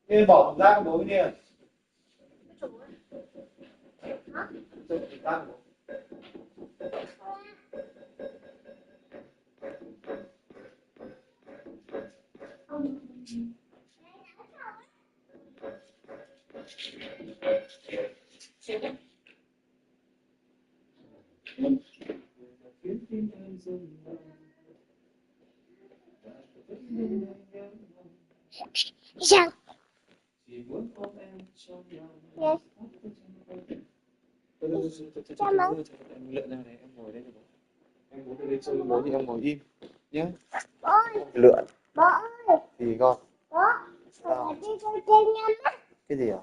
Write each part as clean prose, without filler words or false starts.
Nên bỏ thùng rác bố đi. Sao? Chỉ muốn ôm em trong lòng. Yes. Em lượn ra này, em ngồi đây cho bố. Em muốn đi chơi với bố thì em ngồi im nhé. Bố ơi, Lượn bố ơi, thì con. bố, Sao? đi chơi trên nhanh á. Cái gì à?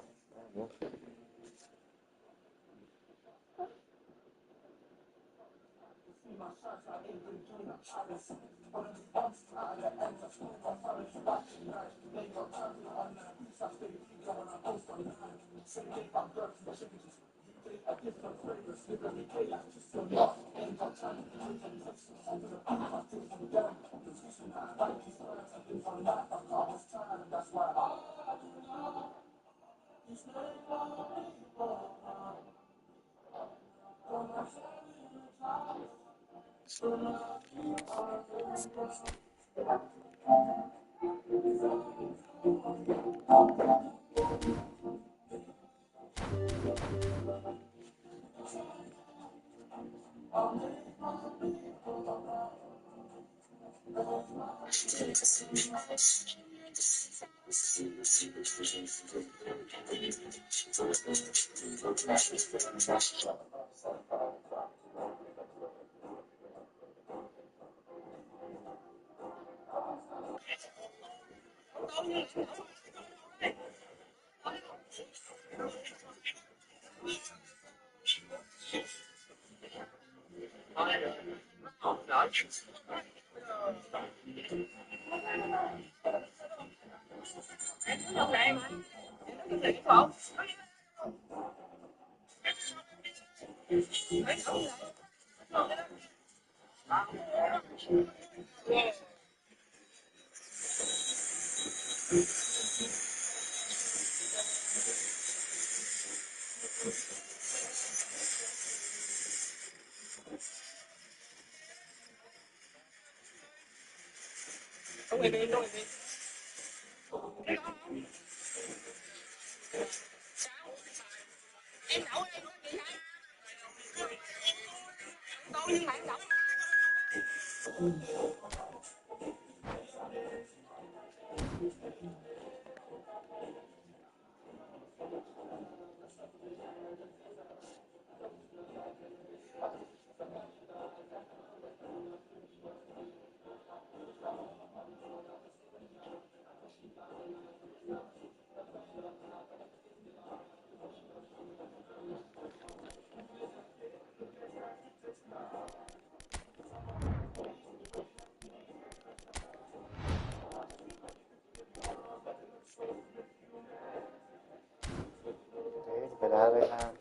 Thế thì phải đá đây ha.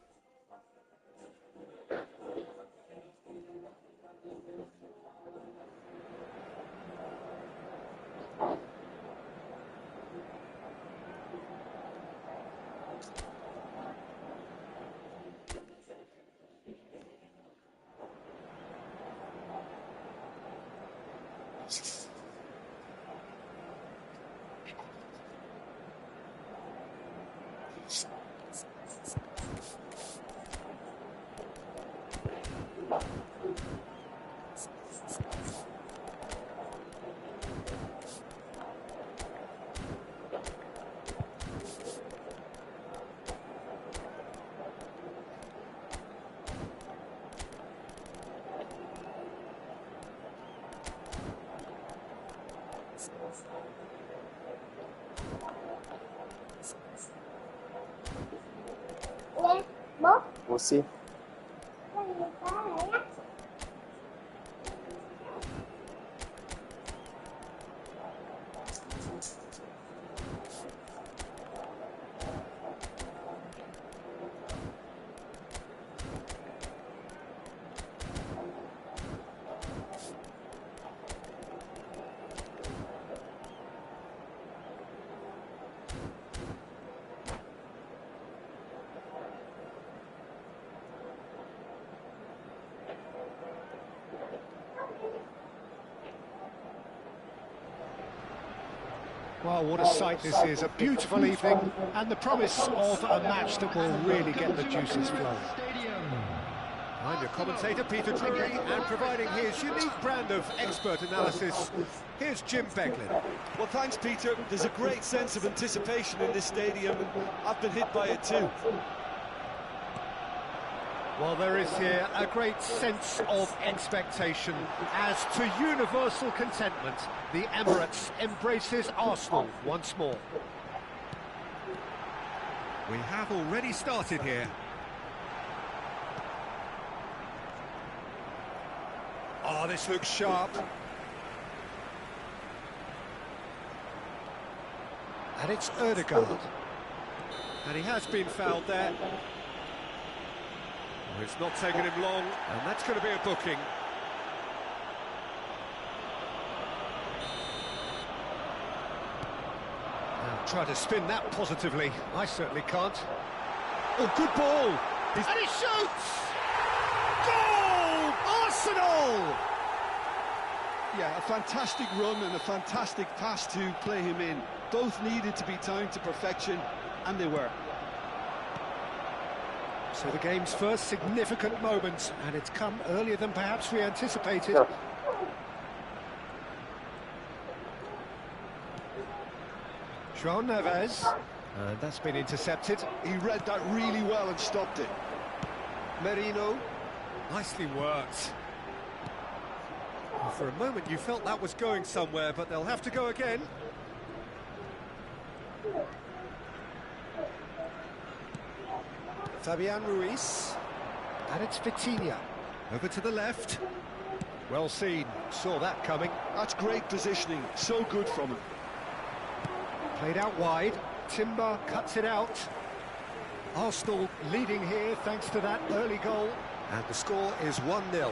Nè, bố, Bố xin. cái gì có này á. Well, what a sight this is, a beautiful evening, and the promise of a match that will really get the juices flowing. I'm your commentator, Peter Drury, and providing his unique brand of expert analysis, here's Jim Beglin. Well, thanks, Peter. There's a great sense of anticipation in this stadium, and I've been hit by it too. Well, there is here a great sense of expectation as to universal contentment. The Emirates embraces Arsenal once more. We have already started here. Oh, this looks sharp. And it's Ødegaard. And he has been fouled there. It's not taken him long, and that's going to be a booking. Now try to spin that positively. I certainly can't. Oh, good ball! And he shoots! Goal! Arsenal! Yeah, a fantastic run and a fantastic pass to play him in. Both needed to be timed to perfection, and they were. So the game's first significant moment, and it's come earlier than perhaps we anticipated. João Neves, and that's been intercepted. He read that really well and stopped it. Merino, nicely worked. Well, for a moment you felt that was going somewhere, but they'll have to go again. Fabian Ruiz, and it's Vitinha, over to the left. Well seen, saw that coming. That's great positioning, so good from him. Played out wide, Timber cuts it out. Arsenal leading here thanks to that early goal. And the score is 1-0.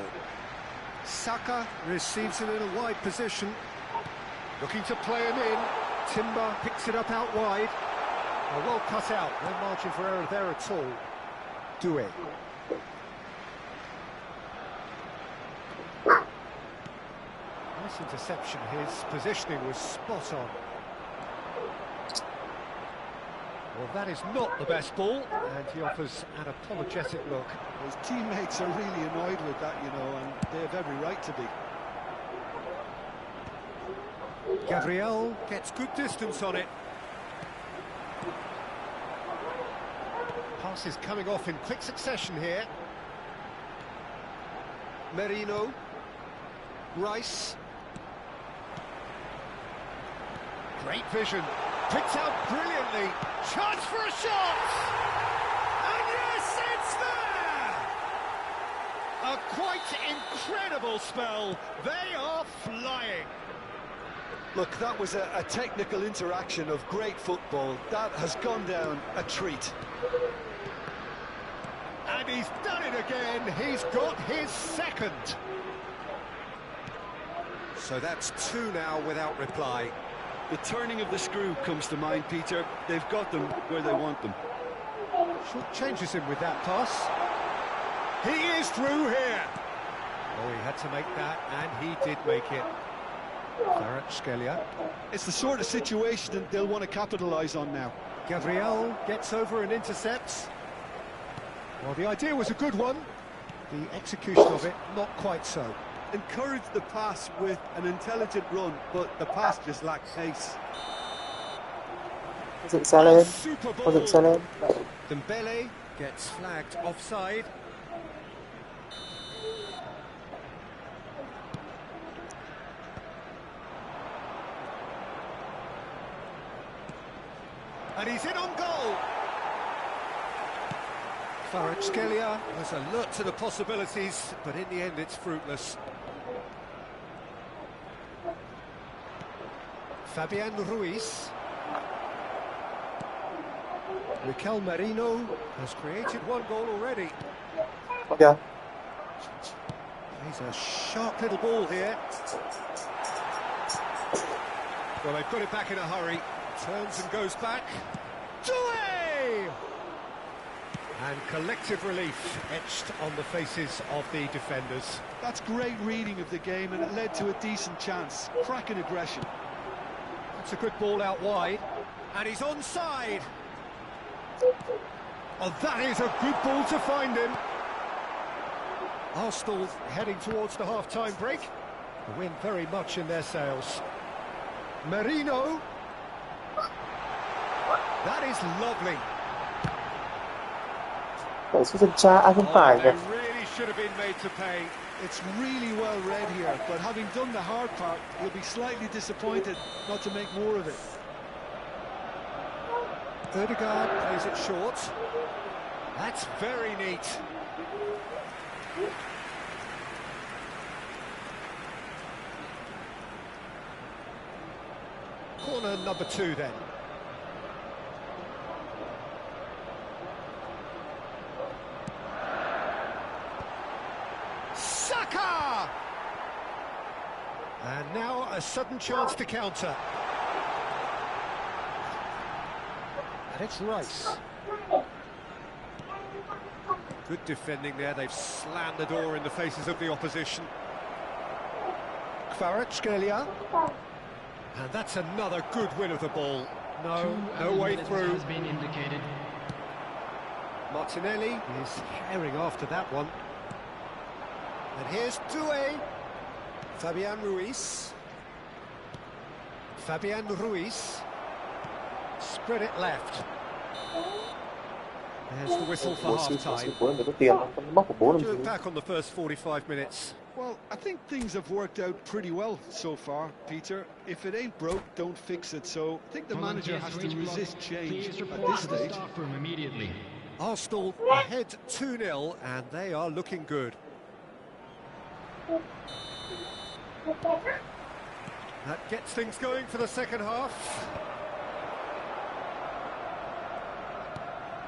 Saka receives it in a wide position. Looking to play him in. Timber picks it up out wide. Well cut out, no margin for error there at all. Doué. Nice interception, his positioning was spot on. Well, that is not the best ball, and he offers an apologetic look. His teammates are really annoyed with that, you know, and they have every right to be. Gabriel gets good distance on it. Passes coming off in quick succession here. Merino. Rice. Great vision. Picked out brilliantly. Chance for a shot! And yes, it's there! A quite incredible spell. They are flying. Look, that was a technical interaction of great football. That has gone down a treat. And he's done it again. He's got his second. So that's two now without reply. The turning of the screw comes to mind, Peter. They've got them where they want them. Short changes him with that pass. He is through here. Oh, he had to make that, and he did make it. Kvaratskhelia. It's the sort of situation that they'll want to capitalise on now. Gabriel gets over and intercepts. Well, the idea was a good one. The execution of it, not quite so. Encouraged the pass with an intelligent run, but the pass just lacked pace. Was it Salah? Super ball. Was it Salah? Dembele gets flagged offside. And he's in on goal. Kvaratskhelia was alert to the possibilities, but in the end it's fruitless. Fabian Ruiz. Mikel Merino has created one goal already. Okay. He's a sharp little ball here. Well, they put it back in a hurry. Turns and goes back. Doué! And collective relief etched on the faces of the defenders. That's great reading of the game, and it led to a decent chance. Cracking aggression. That's a good ball out wide. And he's onside. Oh, that is a good ball to find him. Arsenal heading towards the half-time break. The wind very much in their sails. Merino. That is lovely. Tại số chân phải Oh, kìa. they really should have been made to pay. It's really well read here, but having done the hard part, he'll be slightly disappointed not to make more of it. Ødegaard plays it short. That's very neat. Corner number 2 then. Saka! And now a sudden chance to counter. And it's Rice. Good defending there, they've slammed the door in the faces of the opposition. Kvaratskhelia. And that's another good win of the ball. No way through. Has been indicated. Martinelli is herring after that one. And here's Doué. Fabian Ruiz. Spread it left. There's the whistle for half-time. Của người có tiền không móc của bố làm Do gì. look back on the first 45 minutes. Well, I think things have worked out pretty well so far, Peter. If it ain't broke, don't fix it. So I think the manager has to resist change Please at report this to the stage. staff room immediately. Arsenal ahead 2-0 and they are looking good. That gets things going for the second half.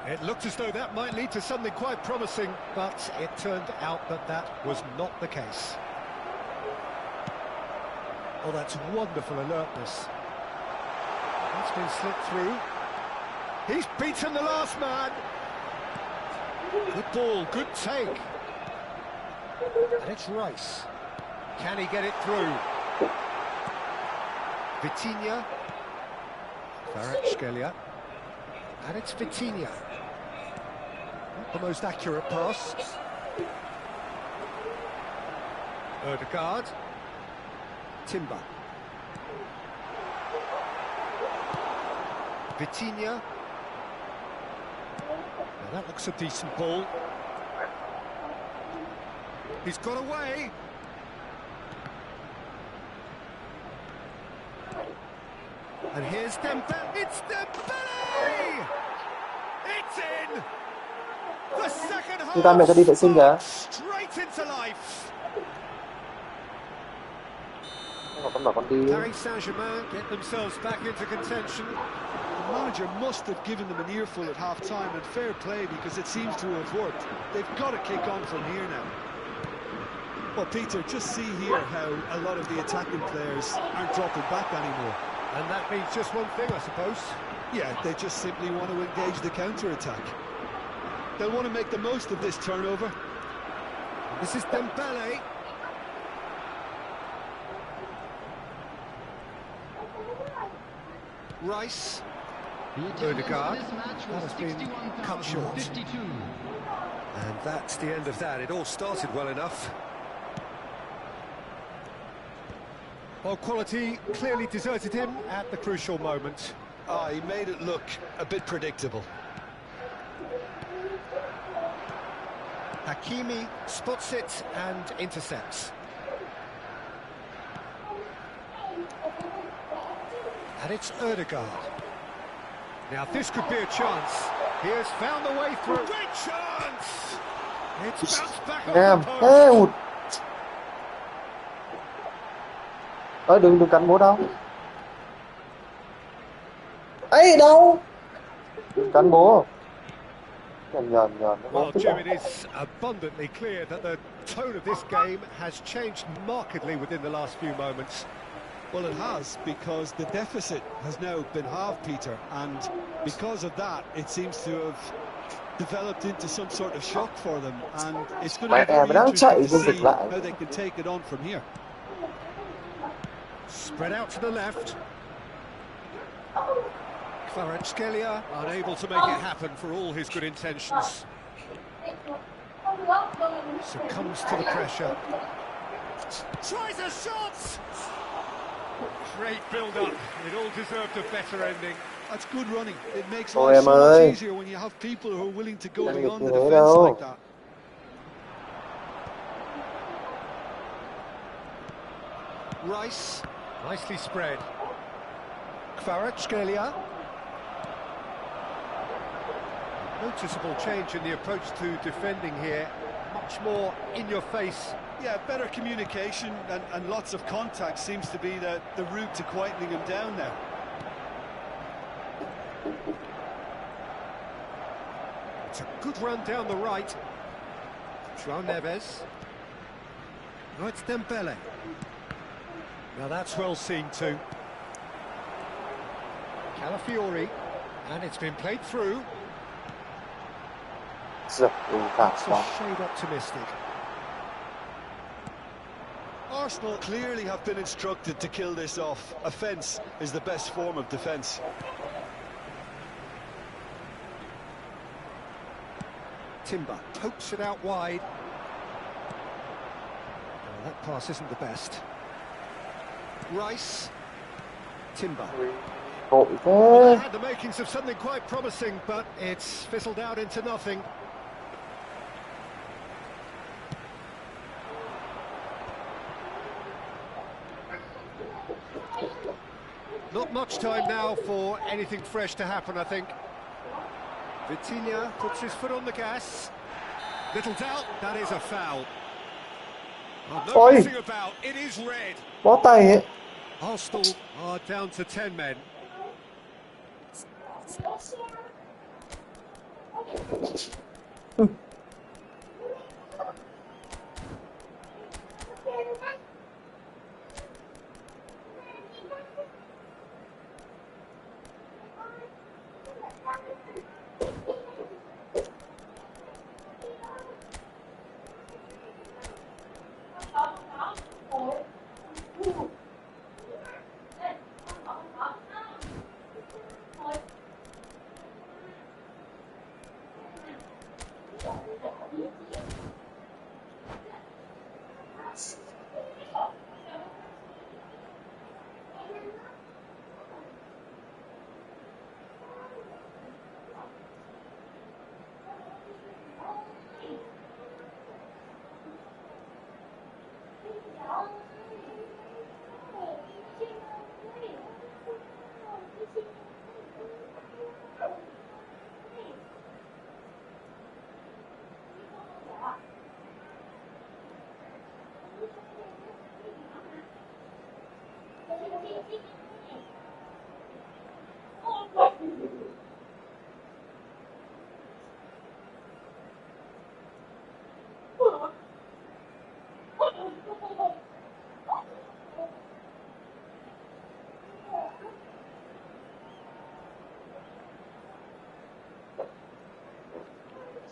It looked as though that might lead to something quite promising, but it turned out that that was not the case. Oh, that's wonderful alertness. That's been slipped through. He's beaten the last man. Good ball, good take. And it's Rice. Can he get it through? Vitinha. Kvaratskhelia. And it's Vitinha. Not the most accurate pass. Ødegaard. Timber. Vitinha. Now that looks a decent ball. He's got away. And here's Dembele. It's Dembele! It's in! The second half. Người ta mẹ ta đi vệ sinh kìa. Straight into life. Con bảo con đi. Paris Saint-Germain get themselves back into contention. The manager must have given them an earful at half-time, and fair play because it seems to have worked. They've got to kick on from here now. Well, Peter, just see here how a lot of the attacking players aren't dropping back anymore. And that means just one thing, I suppose. Yeah, they just simply want to engage the counter-attack. They'll want to make the most of this turnover. This is Dembele. Rice. The attendance Ødegaard. for this match That was has been cut short. 61,052. And that's the end of that. It all started well enough. Well, quality clearly deserted him at the crucial moment. Ah, he made it look a bit predictable. Hakimi spots it and intercepts. And it's Ødegaard. Now this could be a chance. He has found the way through. Great chance! It's bounced back off Em, the ê post. ụt. Ơi đừng cắn bố đâu. Ấy đâu? Đừng cắn bố. Nhờn. Well, Jim, it is abundantly clear that the tone of this game has changed markedly within the last few moments. Well, it has, because the deficit has now been halved, Peter, and because of that, it seems to have developed into some sort of shock for them, and it's going to be Mẹ very đang chạy interesting to dịch see lại. how they can take it on from here. Spread out to the left. Kvaratskhelia unable to make it happen for all his good intentions. Succumbs to the pressure. Tries a shot! Great build-up. It all deserved a better ending. That's good running. It makes Ôi life em so much ơi. easier when you have people who are willing to go Em beyond the được thế defence đâu. like that. Rice, nicely spread. Kvaratskhelia. Noticeable change in the approach to defending here. Much more in your face. Yeah, better communication and lots of contact seems to be the route to quietening him down now. It's a good run down the right. João Neves. Now it's Dembele. Now that's well seen too. Calafiori. And it's been played through. Giật cả It's a quá. shade optimistic. Arsenal clearly have been instructed to kill this off. Offence is the best form of defence. Timber pokes it out wide. Oh, that pass isn't the best. Rice. Timber. Vội Well, thế. they had the makings of something quite promising, but it's fizzled out into nothing. Not much time now for anything fresh to happen, I think. Vitinha puts his foot on the gas. Little doubt, that is a foul. Well, no Oi. messing about, it is red. Bó tay ấy. Arsenal are down to 10 men.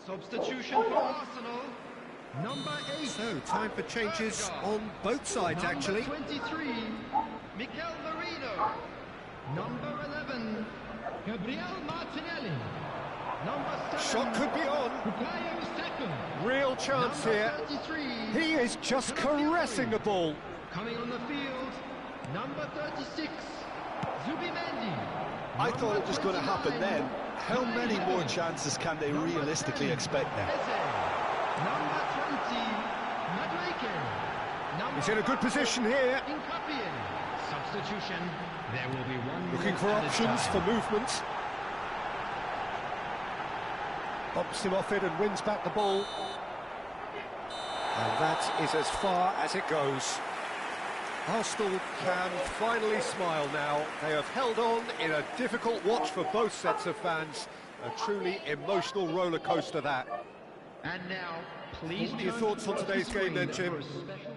Substitution for Arsenal. Number 8. So, time for changes on both sides, actually. Number 23, Mikel Merino. Number 11, Gabriel Martinelli. Number 7, Shot could be on. Bukayo Saka. Real chance Number here. 33, He is just caressing the ball. coming on the field. Number 36, Zubimendi. I thought it was going to happen then. How many more chances can they realistically expect now? Number 20, Madueke. Number He's in a good position here. Nkapien. Substitution. There will be one. Looking for minute added options for time. movement. Bumps him off it and wins back the ball. And that is as far as it goes. Arsenal can finally smile now. They have held on in a difficult watch for both sets of fans. A truly emotional roller coaster that. And now, please. What are your turn thoughts on towards today's the game then, screen Jim? for a special-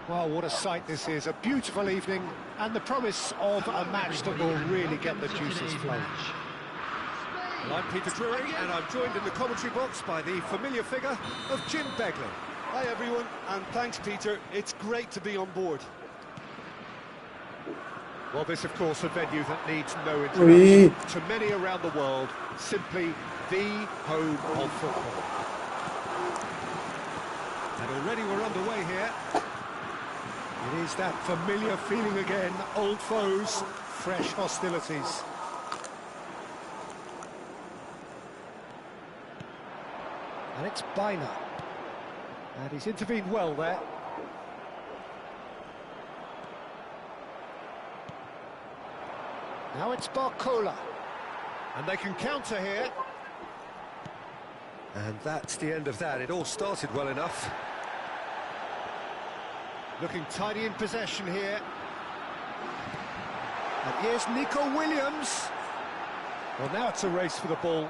Well, what a sight this is. A beautiful evening and the promise of a match that will really get the juices flowing. Well, I'm Peter Drury and I'm joined in the commentary box by the familiar figure of Jim Begley. Hi everyone, and thanks Peter. It's great to be on board. Well, this, of course, a venue that needs no introduction to many around the world. Simply the home of football. And already we're underway here. It is that familiar feeling again, old foes, fresh hostilities. And it's Baina. And he's intervened well there. Now it's Barcola. And they can counter here. And that's the end of that. It all started well enough. Looking tidy in possession here. And here's Nico Williams. Well, now it's a race for the ball.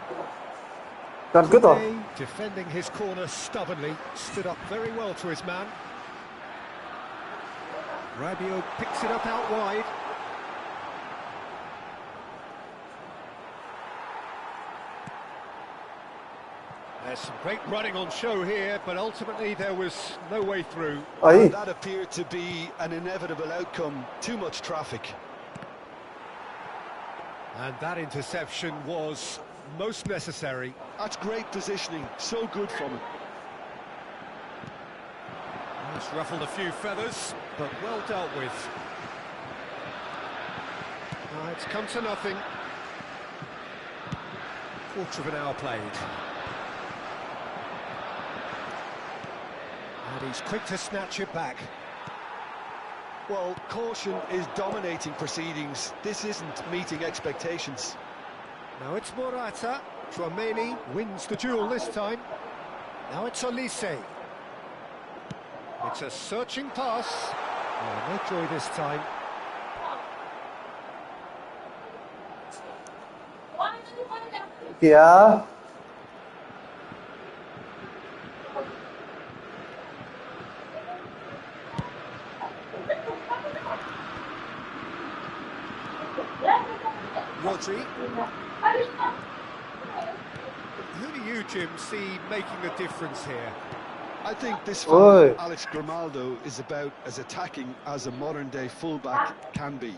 Today, defending his corner stubbornly, stood up very well to his man. Rabiot picks it up out wide. There's some great running on show here, but ultimately there was no way through. And that appeared to be an inevitable outcome. Too much traffic. And that interception was most necessary. That's great positioning. So good from him. It's ruffled a few feathers, but well dealt with. It's come to nothing. Quarter of an hour played. And he's quick to snatch it back. Well, caution is dominating proceedings. This isn't meeting expectations. Now it's Morata. Tchouaméni wins the duel this time. Now it's Olise. It's a searching pass. Oh, no joy this time. Yeah. Rodri. Who do you, Jim, see making a difference here? I think this fellow, Alex Grimaldo, is about as attacking as a modern-day fullback can be.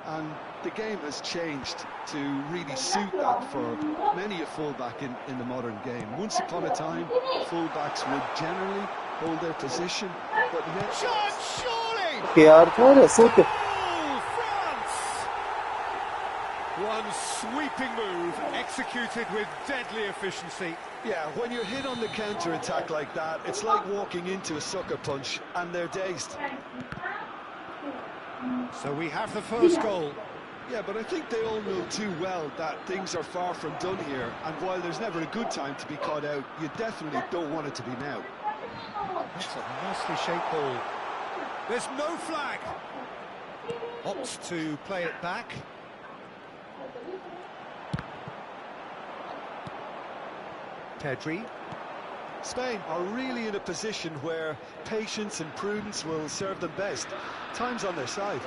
And the game has changed to really suit that for many a fullback in the modern game. Once upon a time, fullbacks would generally hold their position, but now... Shot, surely! One sweeping move, executed with deadly efficiency. Yeah, when you're hit on the counter-attack like that, it's like walking into a sucker punch, and they're dazed. So we have the first goal. Yeah, but I think they all know too well that things are far from done here, and while there's never a good time to be caught out, you definitely don't want it to be now. That's a nicely shaped ball. There's no flag. Opts to play it back. Pedri. Spain are really in a position where patience and prudence will serve them best. Time's on their side.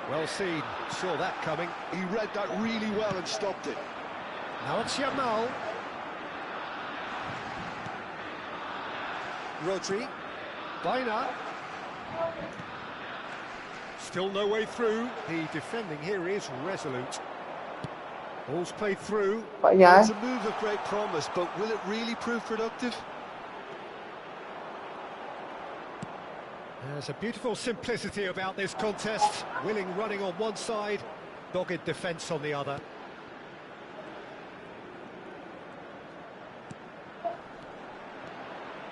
Well seen, saw that coming. He read that really well and stopped it. Now it's Yamal. Rodri. Baina. Still no way through. The defending here is resolute. Ball's played through. Phải nhá. It's a move of great promise, but will it really prove productive? There's a beautiful simplicity about this contest. Willing running on one side, dogged defence on the other.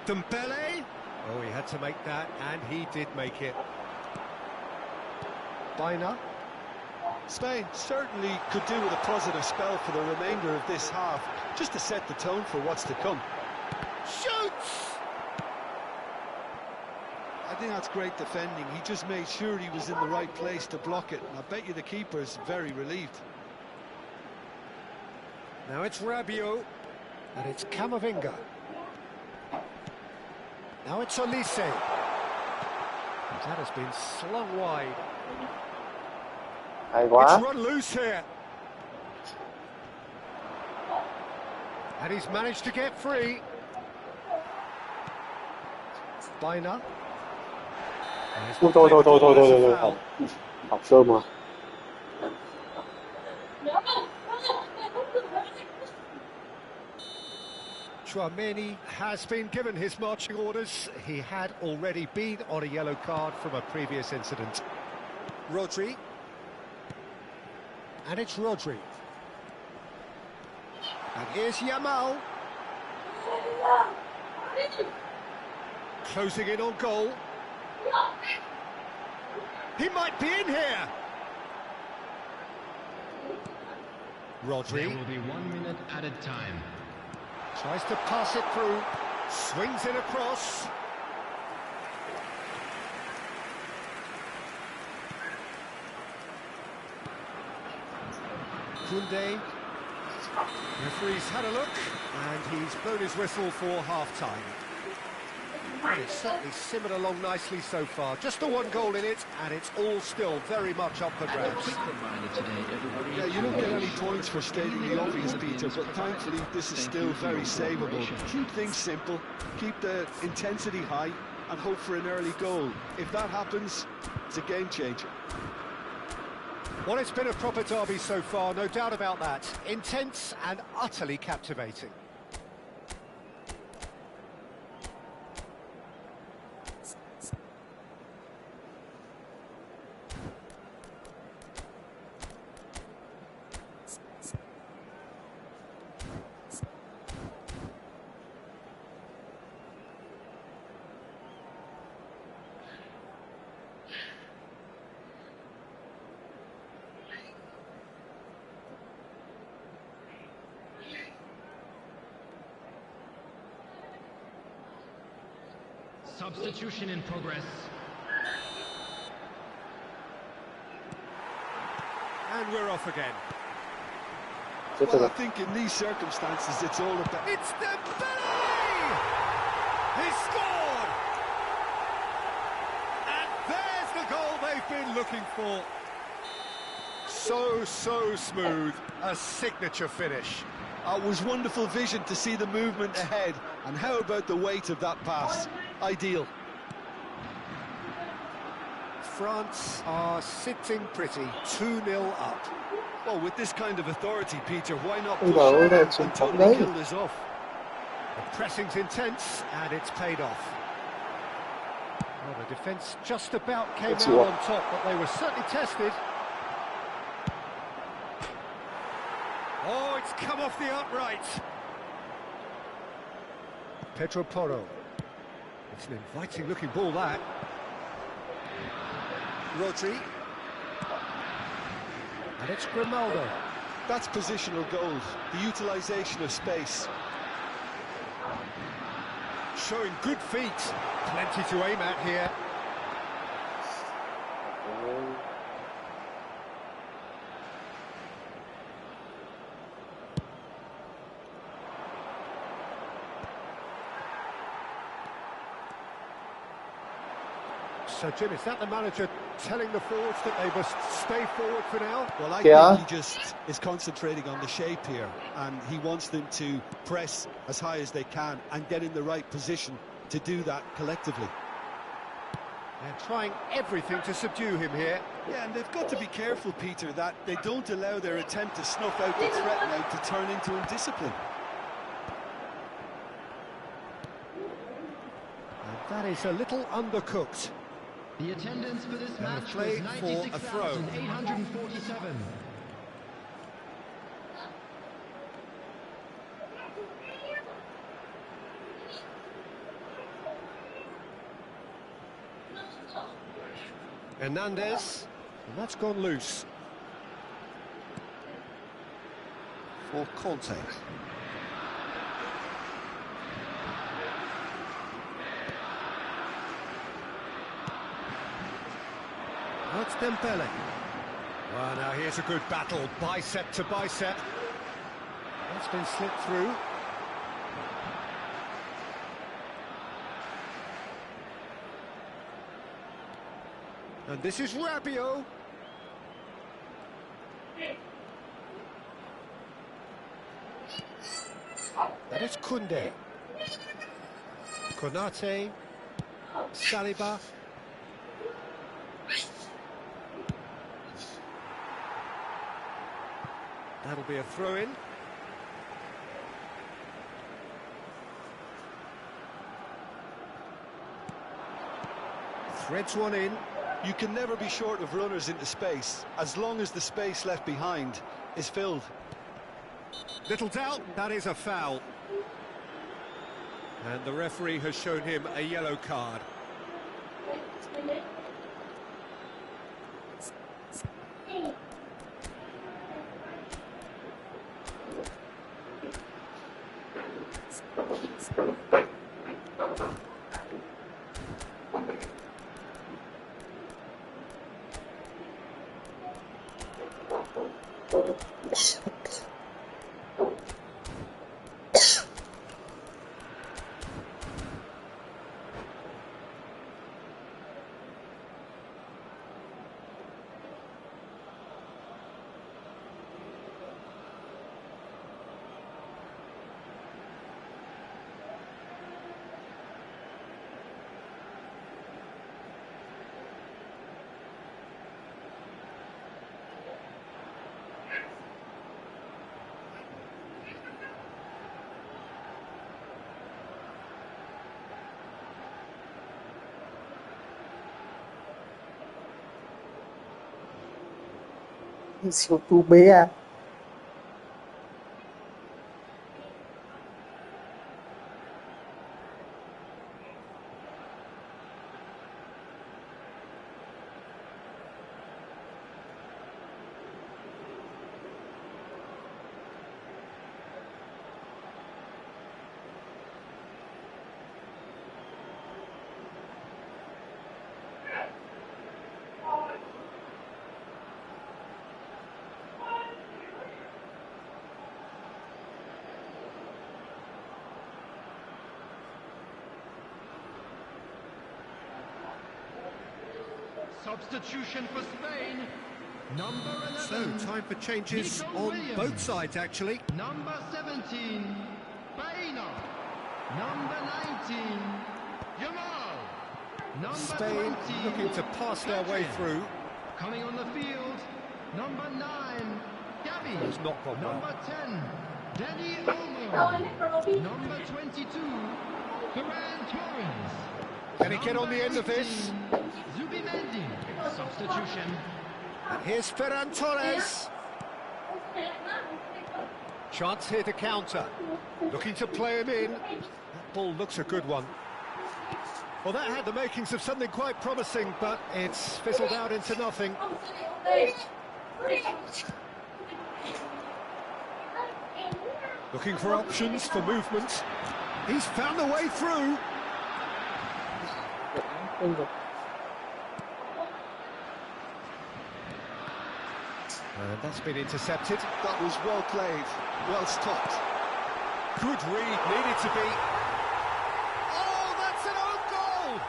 Dembele. Oh, he had to make that, and he did make it. Baina. Spain certainly could do with a positive spell for the remainder of this half, just to set the tone for what's to come. Shoots! I think that's great defending. He just made sure he was in the right place to block it, and I bet you the keeper's very relieved. Now it's Rabiot, and it's Camavinga. Now it's Olise. That has been slung wide. Hay It's quá. run loose here. And he's managed to get free. Baina. Ui, thôi. Học sơ mà. Tchouaméni has been given his marching orders. He had already been on a yellow card from a previous incident. Rodri. And it's Rodri. And here's Yamal. Closing in on goal. He might be in here. Rodri. There will be 1 minute added time. Tries to pass it through. Swings it across. Koundé. Referee's had a look, and he's blown his whistle for half-time. And it's certainly simmered along nicely so far. Just the one goal in it, and it's all still very much up for grabs. Yeah, you don't get any points for stating the obvious, Peter, but thankfully this is still very savable. Keep things simple, keep the intensity high, and hope for an early goal. If that happens, it's a game changer. Well, it's been a proper derby so far, no doubt about that. Intense and utterly captivating. Substitution in progress. And we're off again. Well, I think in these circumstances, it's all about... It's Dembele! He scored! And there's the goal they've been looking for. So smooth. A signature finish. It was wonderful vision to see the movement ahead. And how about the weight of that pass? Ideal. France are sitting pretty, 2-0 up. Well, with this kind of authority, Peter, why not Ôi push giời ơi, it đây là and chiến thắng totally đấy. kill this off? The pressing's intense, and it's paid off. Well, the defence just about came Let's out see what- on top, but they were certainly tested. Oh, it's come off the upright. Pedro Porro. It's an inviting-looking ball, that. Rodri. And it's Grimaldo. That's positional goals, the utilisation of space. Showing good feet. Plenty to aim at here. So, Jim, is that the manager telling the forwards that they must stay forward for now? Well, I Yeah. think he just is concentrating on the shape here, and he wants them to press as high as they can and get in the right position to do that collectively. They're trying everything to subdue him here. Yeah, and they've got to be careful, Peter, that they don't allow their attempt to snuff out the threat now to turn into indiscipline. And that is a little undercooked. The attendance for this And a match play was for a throw. 96,847. Hernandez, and that's gone loose. For Conte. Now it's Dembele. Well, now here's a good battle, bicep to bicep. That's been slipped through. And this is Rabiot. That is Koundé. Konate. Saliba. That'll be a throw-in. Threads one in. You can never be short of runners into space, as long as the space left behind is filled. Little doubt, that is a foul. And the referee has shown him a yellow card. Siêu tú bé à. Substitution for Spain. Number 11. So, time for changes Nico on Williams. both sides, actually. Number 17, Baena. Number 19, Yamal. Number Spain 20, looking to pass their way Pedri. through. Coming on the field, number 9, Gavi. It's not gone well. Number 10, Dani Olmo. Number 22, Ferran Torres. Can he get on the end of this? Zubimendi. Substitution. And here's Ferran Torres. Chance here to counter. Looking to play him in. That ball looks a good one. Well, that had the makings of something quite promising, but it's fizzled out into nothing. Looking for options for movement. He's found the way through. And that's been intercepted. That was well played, well stopped. Good read, needed to be. Oh, that's an own goal!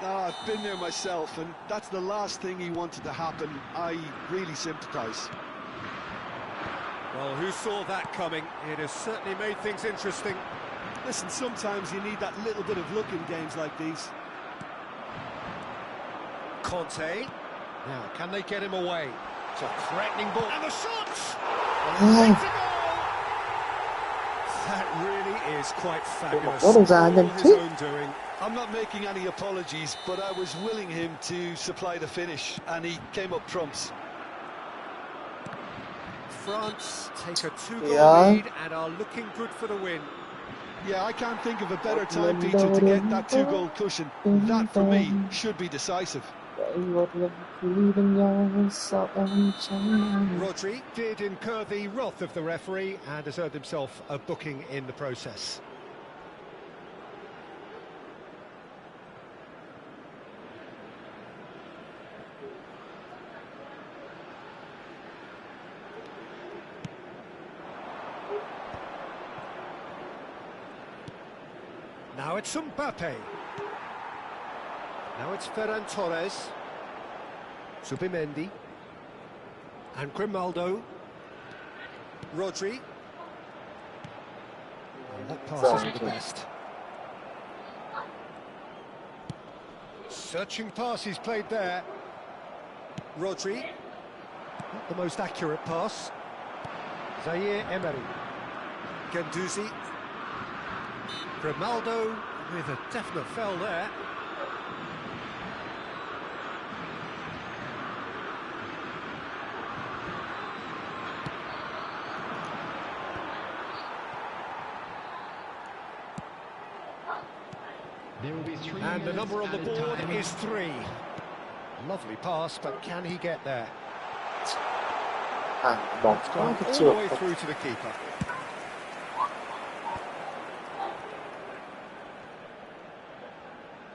Ah, I've been there myself, and that's the last thing he wanted to happen. I really sympathise. Well, who saw that coming? It has certainly made things interesting. Listen, sometimes you need that little bit of luck in games like these. Conte. Now, can they get him away? It's a threatening ball. And the shots! That really is quite fabulous. Rõ ràng All nhận his chứ. own doing. I'm not making any apologies, but I was willing him to supply the finish, and he came up trumps. France take a 2-goal Yeah. lead and are looking good for the win. Yeah, I can't think of a better time, Peter, to get that 2-goal cushion. That, for me, should be decisive. Rodri did incur the wrath of the referee and has earned himself a booking in the process. Now it's Mbappe. Now it's Ferran Torres. Subimendi. And Grimaldo. Rodri. Oh, that pass isn't the best. Searching pass he's played there. Rodri. Not the most accurate pass. Zaire Emery. Guendouzi. Grimaldo with a definite foul there. There will be 3 And the number on the minutes board added time. is 3. Lovely pass, but can he get there? Bóng It's quá gone cái all the trượt. way through to the keeper.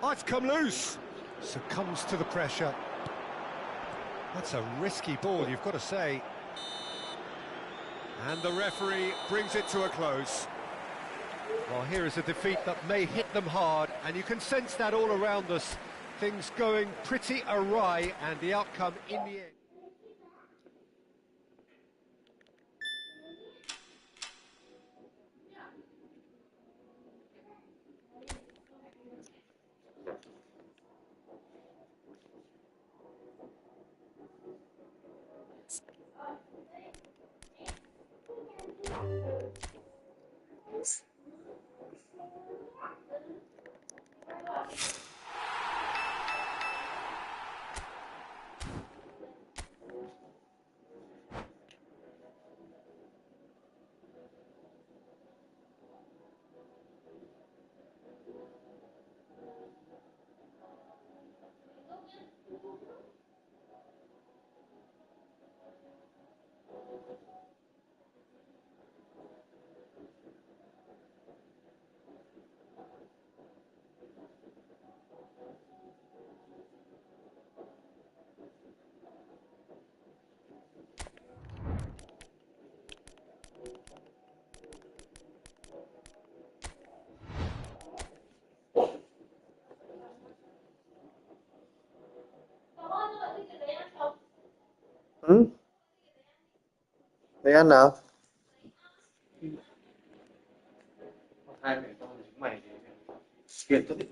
Oh, it's come loose. Succumbs to the pressure. That's a risky ball, you've got to say. And the referee brings it to a close. Well, here is a defeat that may hit them hard, and you can sense that all around us. Things going pretty awry, and the outcome in the end. Ừ? Để ăn nào? Hai mẹ con chúng mày kiệt cho đi.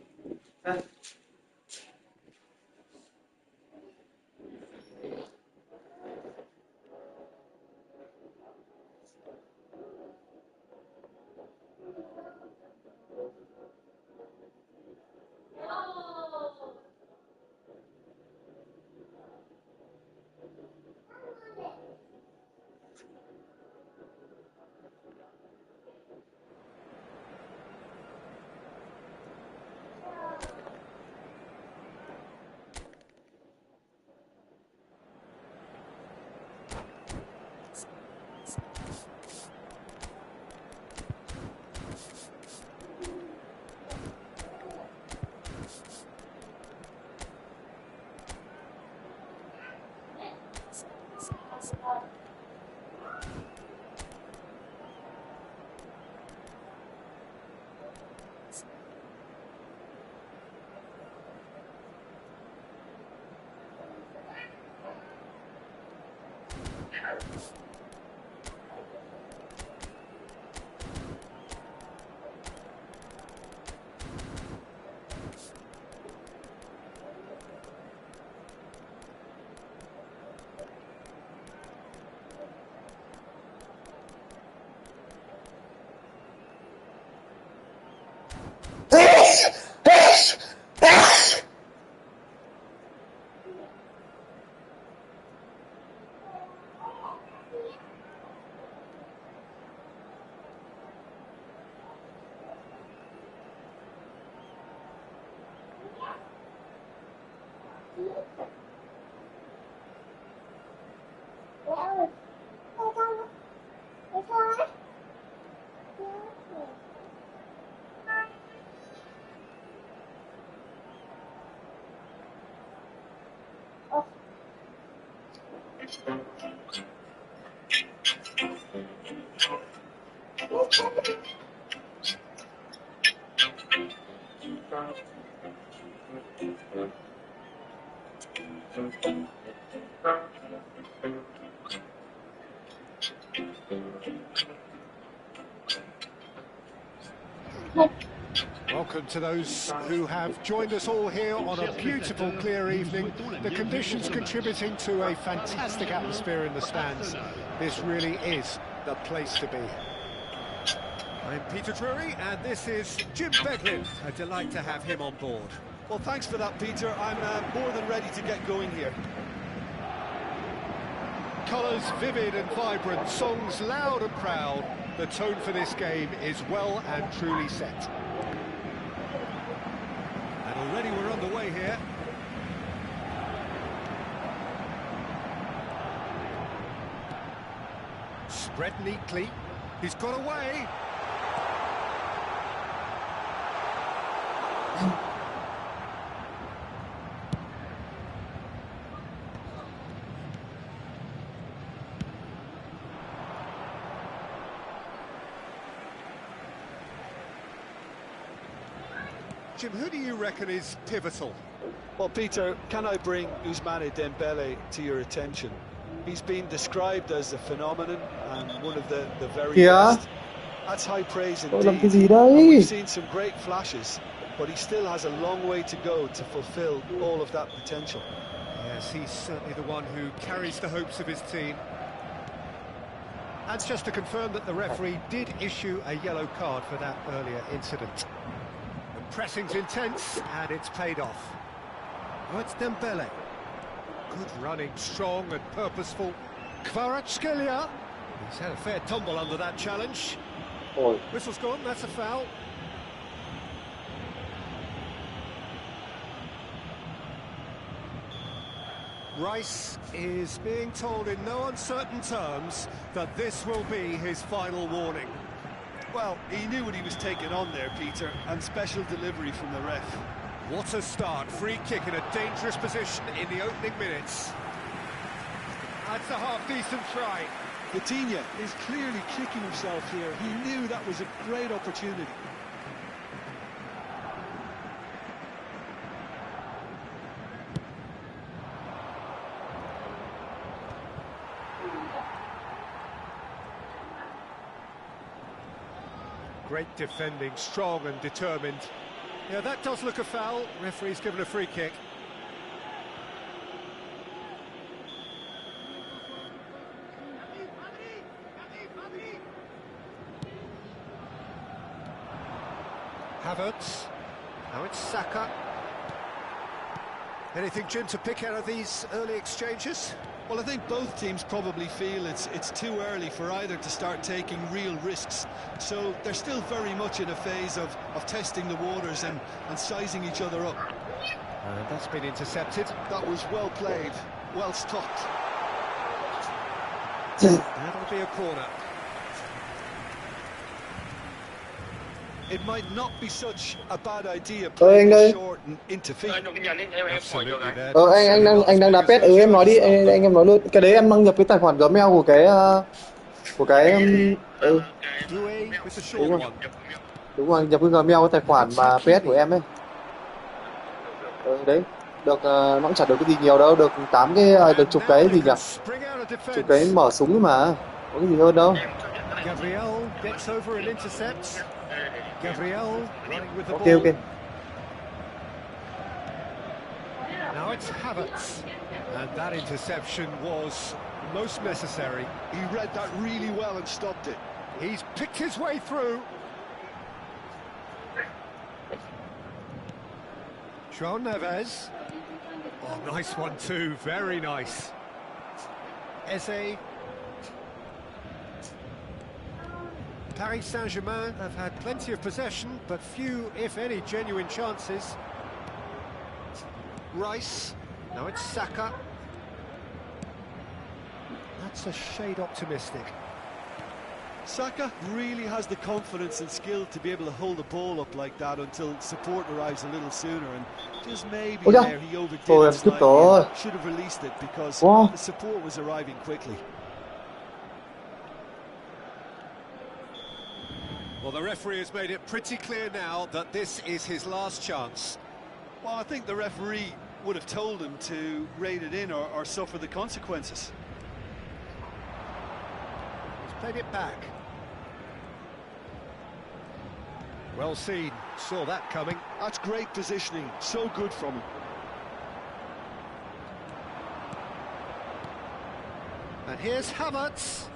Mẹ ơi, thôi con, đi thôi. Welcome to those who have joined us all here on a beautiful, clear evening. The conditions contributing to a fantastic atmosphere in the stands. This really is the place to be. I'm Peter Drury, and this is Jim Beglin. A delight to have him on board. Well, thanks for that, Peter. I'm more than ready to get going here. Colours vivid and vibrant, songs loud and proud. The tone for this game is well and truly set. And already we're underway here. Spread neatly. He's got away. Jim, who do you reckon is pivotal? Well, Peter, can I bring Ousmane Dembele to your attention? He's been described as a phenomenon and one of the very best. That's high praise Cậu làm cái indeed. gì And đấy? we've seen some great flashes, but he still has a long way to go to fulfill all of that potential. Yes, he's certainly the one who carries the hopes of his team. And just to confirm that the referee did issue a yellow card for that earlier incident. The pressing's intense, and it's paid off. Oh, it's Dembele. Good running, strong and purposeful. Kvaratskhelia. He's had a fair tumble under that challenge. Ôi, Whistle's gone, that's a foul. Rice is being told in no uncertain terms that this will be his final warning. Well, he knew what he was taking on there, Peter, and special delivery from the ref. What a start, free kick in a dangerous position in the opening minutes. That's a half-decent try. Coutinho is clearly kicking himself here. He knew that was a great opportunity. Great defending, strong and determined. Yeah, that does look a foul. Referee's given a free kick. Havertz. Now it's Saka. Anything, Jim, to pick out of these early exchanges? Well, I think both teams probably feel it's too early for either to start taking real risks. So they're still very much in a phase of testing the waters and sizing each other up. And that's been intercepted. That was well played, well stopped. That'll be a corner. It might not be such a bad idea anh playing ơi. it short and into feet. Absolutely there. Anh đang đá pet, em nói đi, anh em nói luôn. Cái đấy em đăng nhập cái tài khoản Gmail của cái Doué with the short Đúng rồi. one. đúng rồi, nhập cái Gmail cái tài khoản mà pet của em ấy. Đấy, được nó cũng chẳng được cái gì nhiều đâu, được 8 cái được chục cái gì nhỉ? Spring out of Chục cái defence. mở súng mà. Có cái gì hơn đâu. Gabriel gets over and intercepts. Gabriel running with the Ok ball. ok. Now it's Havertz. And that interception was most necessary. He read that really well and stopped it. He's picked his way through. João Neves. Oh, nice one too, very nice. Eze. Paris Saint-Germain have had plenty of possession, but few, if any, genuine chances. Rice. Now it's Saka. That's a shade optimistic. Saka really has the confidence and skill to be able to hold the ball up like that until support arrives a little sooner, and just maybe Ôi da. there he overdid Thôi em it cướp slightly rồi. and should have released it because Wow. the support was arriving quickly. Well, the referee has made it pretty clear now that this is his last chance. Well, I think the referee would have told him to rein it in or suffer the consequences. He's played it back. Well seen, saw that coming. That's great positioning, so good from him. And here's Havertz.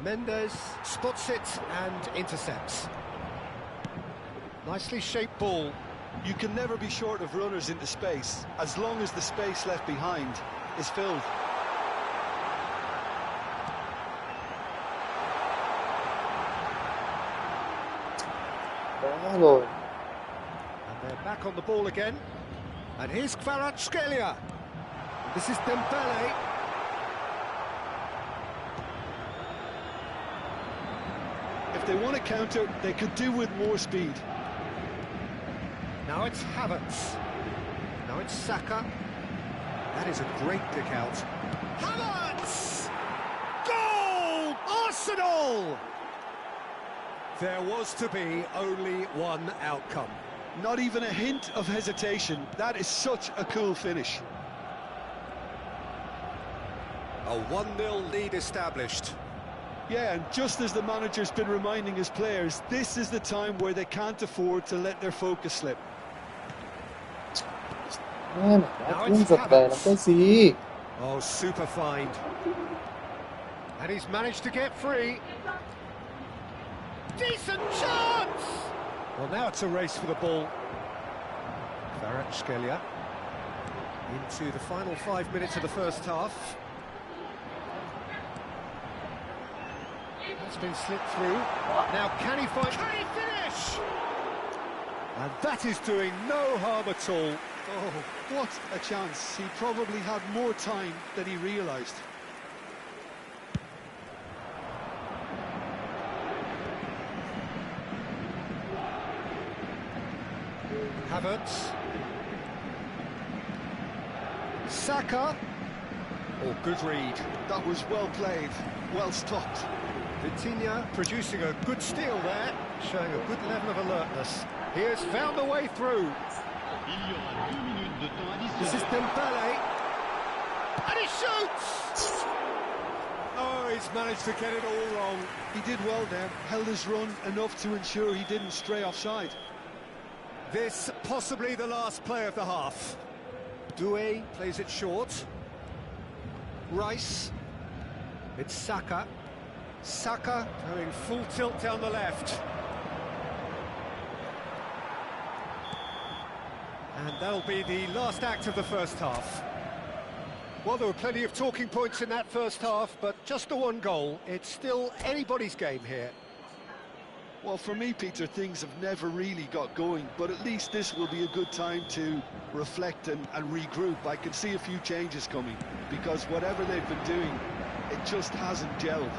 Mendes spots it and intercepts. Nicely shaped ball. You can never be short of runners into space, as long as the space left behind is filled. Đó rồi. And they're back on the ball again. And here's Kvaratskhelia. This is Dembele. If they want to counter, they could do with more speed. Now it's Havertz. Now it's Saka. That is a great pick out. Havertz! Goal! Arsenal! There was to be only one outcome. Not even a hint of hesitation. That is such a cool finish. A 1-0 lead established. Yeah, and just as the manager's been reminding his players, this is the time where they can't afford to let their focus slip. Em, đã cũng giật về làm cái gì? Oh, super find. And he's managed to get free. Decent chance! Well, now it's a race for the ball. Kvaratskhelia into the final 5 minutes of the first half. That's been slipped through. Now can he find... Can he finish? And that is doing no harm at all. Oh, what a chance. He probably had more time than he realised. Havertz. Saka. Oh, good read. That was well played, well stopped. Vitinha producing a good steal there, showing a good level of alertness. He has found a way through. This is Dembele. And he shoots! Oh, he's managed to get it all wrong. He did well there, held his run enough to ensure he didn't stray offside. This possibly the last play of the half. Doué plays it short. Rice. It's Saka. Saka going full tilt down the left. And that'll be the last act of the first half. Well, there were plenty of talking points in that first half, but just the one goal. It's still anybody's game here. Well, for me, Peter, things have never really got going, but at least this will be a good time to reflect and regroup. I can see a few changes coming, because whatever they've been doing, it just hasn't gelled.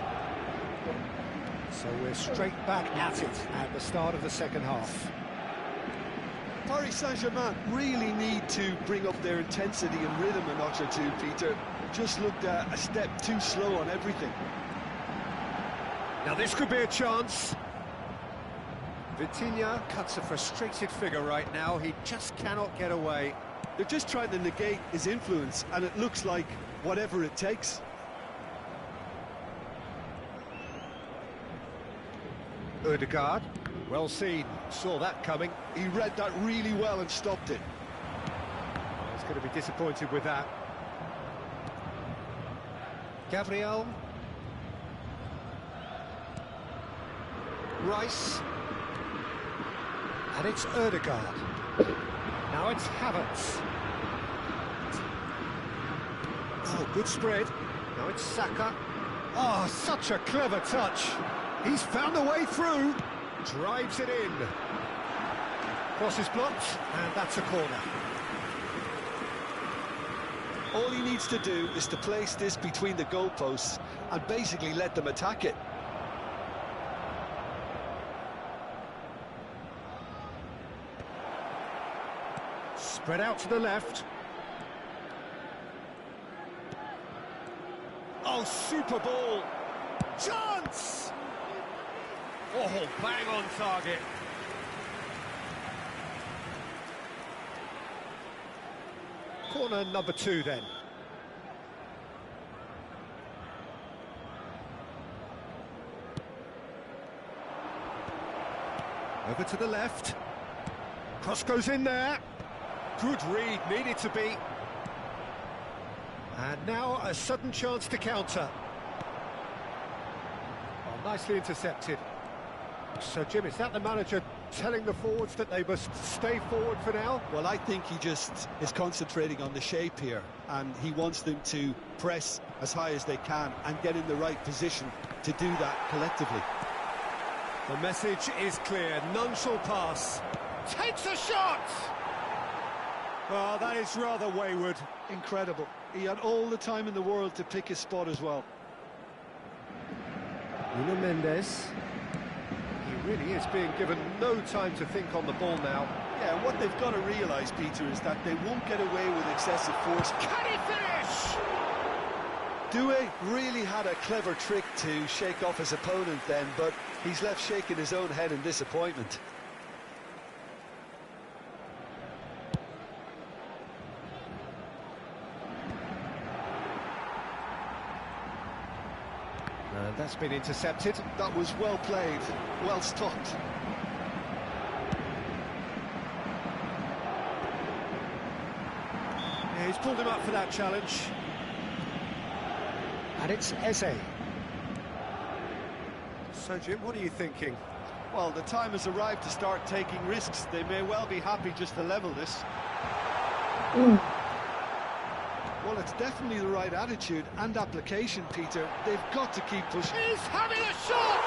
So we're straight back at it at the start of the second half. Paris Saint-Germain really need to bring up their intensity and rhythm a notch or two, Peter. Just looked a step too slow on everything. Now this could be a chance. Vitinha cuts a frustrated figure right now. He just cannot get away. They're just trying to negate his influence, and it looks like whatever it takes. Ødegaard, well seen, saw that coming. He read that really well and stopped it. He's going to be disappointed with that. Gabriel. Rice. And it's Ødegaard. Now it's Havertz. Oh, good spread. Now it's Saka. Oh, such a clever touch. He's found a way through. Drives it in. Cross is blocked, and that's a corner. All he needs to do is to place this between the goalposts and basically let them attack it. Spread out to the left. Oh, super ball. Chance! Oh, bang on target. Corner number 2 then. Over to the left. Cross goes in there. Good read, needed to be. And now a sudden chance to counter. Oh, nicely intercepted. So, Jim, is that the manager telling the forwards that they must stay forward for now? Well, I think he just is concentrating on the shape here, and he wants them to press as high as they can and get in the right position to do that collectively. The message is clear, none shall pass. Takes a shot! Well, that is rather wayward. Incredible. He had all the time in the world to pick his spot as well. Nuno Mendes. He really is being given no time to think on the ball now. Yeah, what they've got to realise, Peter, is that they won't get away with excessive force. Can he finish? Doué really had a clever trick to shake off his opponent then, but he's left shaking his own head in disappointment. That's been intercepted. That was well played, well stopped. Yeah, he's pulled him up for that challenge. And it's Eze. So, Jim, what are you thinking? Well, the time has arrived to start taking risks. They may well be happy just to level this. Well, it's definitely the right attitude and application, Peter. They've got to keep pushing. He's having a shot!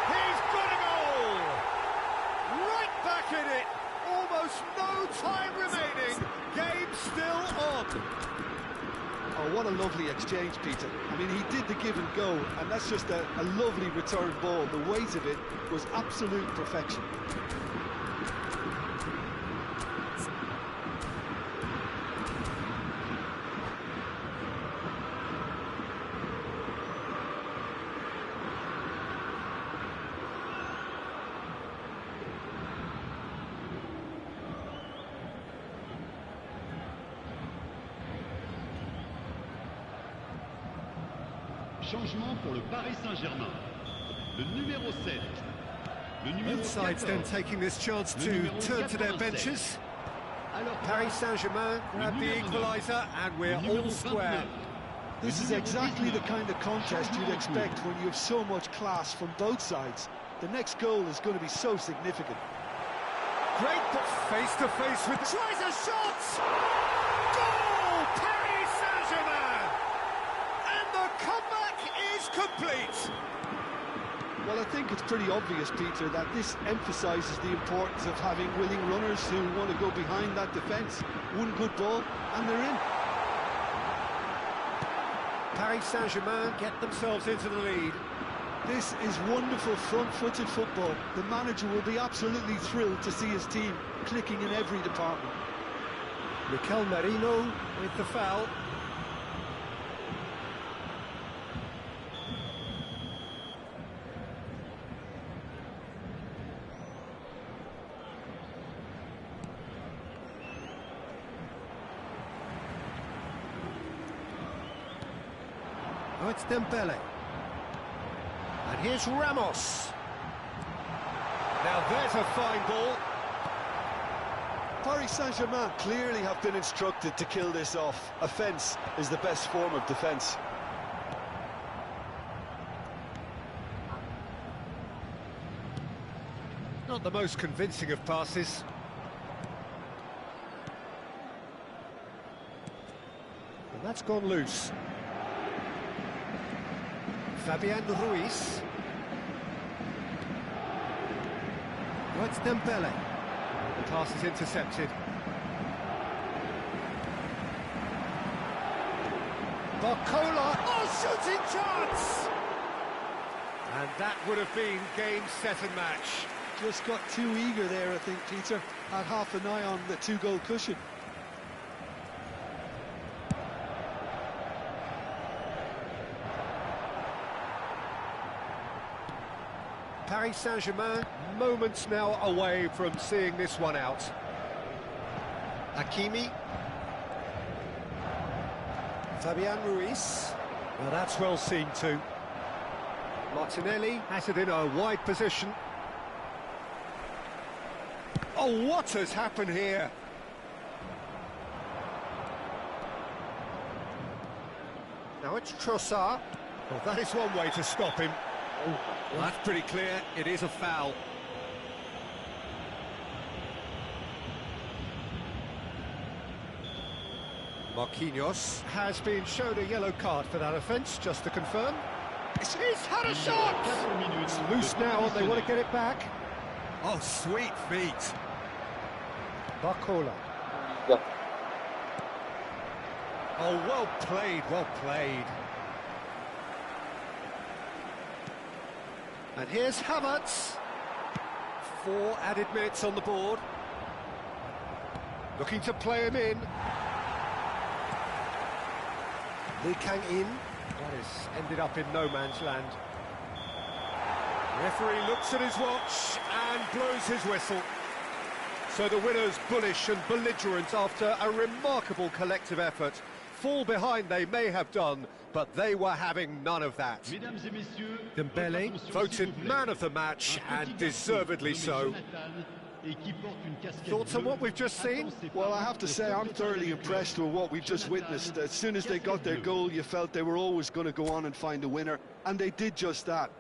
He's got a goal! Right back in it! Almost no time remaining. Game still on. Oh, what a lovely exchange, Peter. I mean, he did the give and go, and that's just a lovely return ball. The weight of it was absolute perfection. Changement pour le Paris Saint-Germain. Le numéro 7. Le numéro Both sides 14. then taking this chance to turn to their benches. Alors, Paris Saint-Germain grab the equaliser and we're all square. This is exactly the kind of contest you'd expect when you have so much class from both sides. The next goal is going to be so significant. Great, but face to face with... Tries a shot! Goal! Paris Saint-Germain! And the comeback is complete! Well, I think it's pretty obvious, Peter, that this emphasises the importance of having willing runners who want to go behind that defence. One good ball, and they're in. Paris Saint-Germain get themselves into the lead. This is wonderful front-footed football. The manager will be absolutely thrilled to see his team clicking in every department. Mikel Merino with the foul. Oh, it's Dembele. And here's Ramos. Now there's a fine ball. Paris Saint-Germain clearly have been instructed to kill this off. Offence is the best form of defence. Not the most convincing of passes. And that's gone loose. Fabian Ruiz. Oh, it's Dembele. The pass is intercepted. Barcola, shooting chance! And that would have been game, set and match. Just got too eager there, I think, Peter. Had half an eye on the 2-goal cushion. Paris Saint-Germain, moments now away from seeing this one out. Hakimi. Fabian Ruiz. Well, that's well seen too. Martinelli has it in a wide position. Oh, what has happened here? Now it's Trossard. Well, that is one way to stop him. Well, that's pretty clear, it is a foul. Marquinhos has been shown a yellow card for that offence, just to confirm. He's had a shot! It's loose now, and they want to get it back. Oh, sweet feet. Barcola. Được. Oh, well played, well played. And here's Havertz. 4 added minutes on the board. Looking to play him in. Lee Kang-in. That has ended up in no man's land. Referee looks at his watch and blows his whistle. So the winners, bullish and belligerent after a remarkable collective effort. Fall behind they may have done, but they were having none of that. Dembele voted man of the match, and deservedly so. Thoughts on what we've just seen? Well, I have to say I'm thoroughly impressed with what we've just witnessed. As soon as they got their goal, you felt they were always going to go on and find a winner, and they did just that.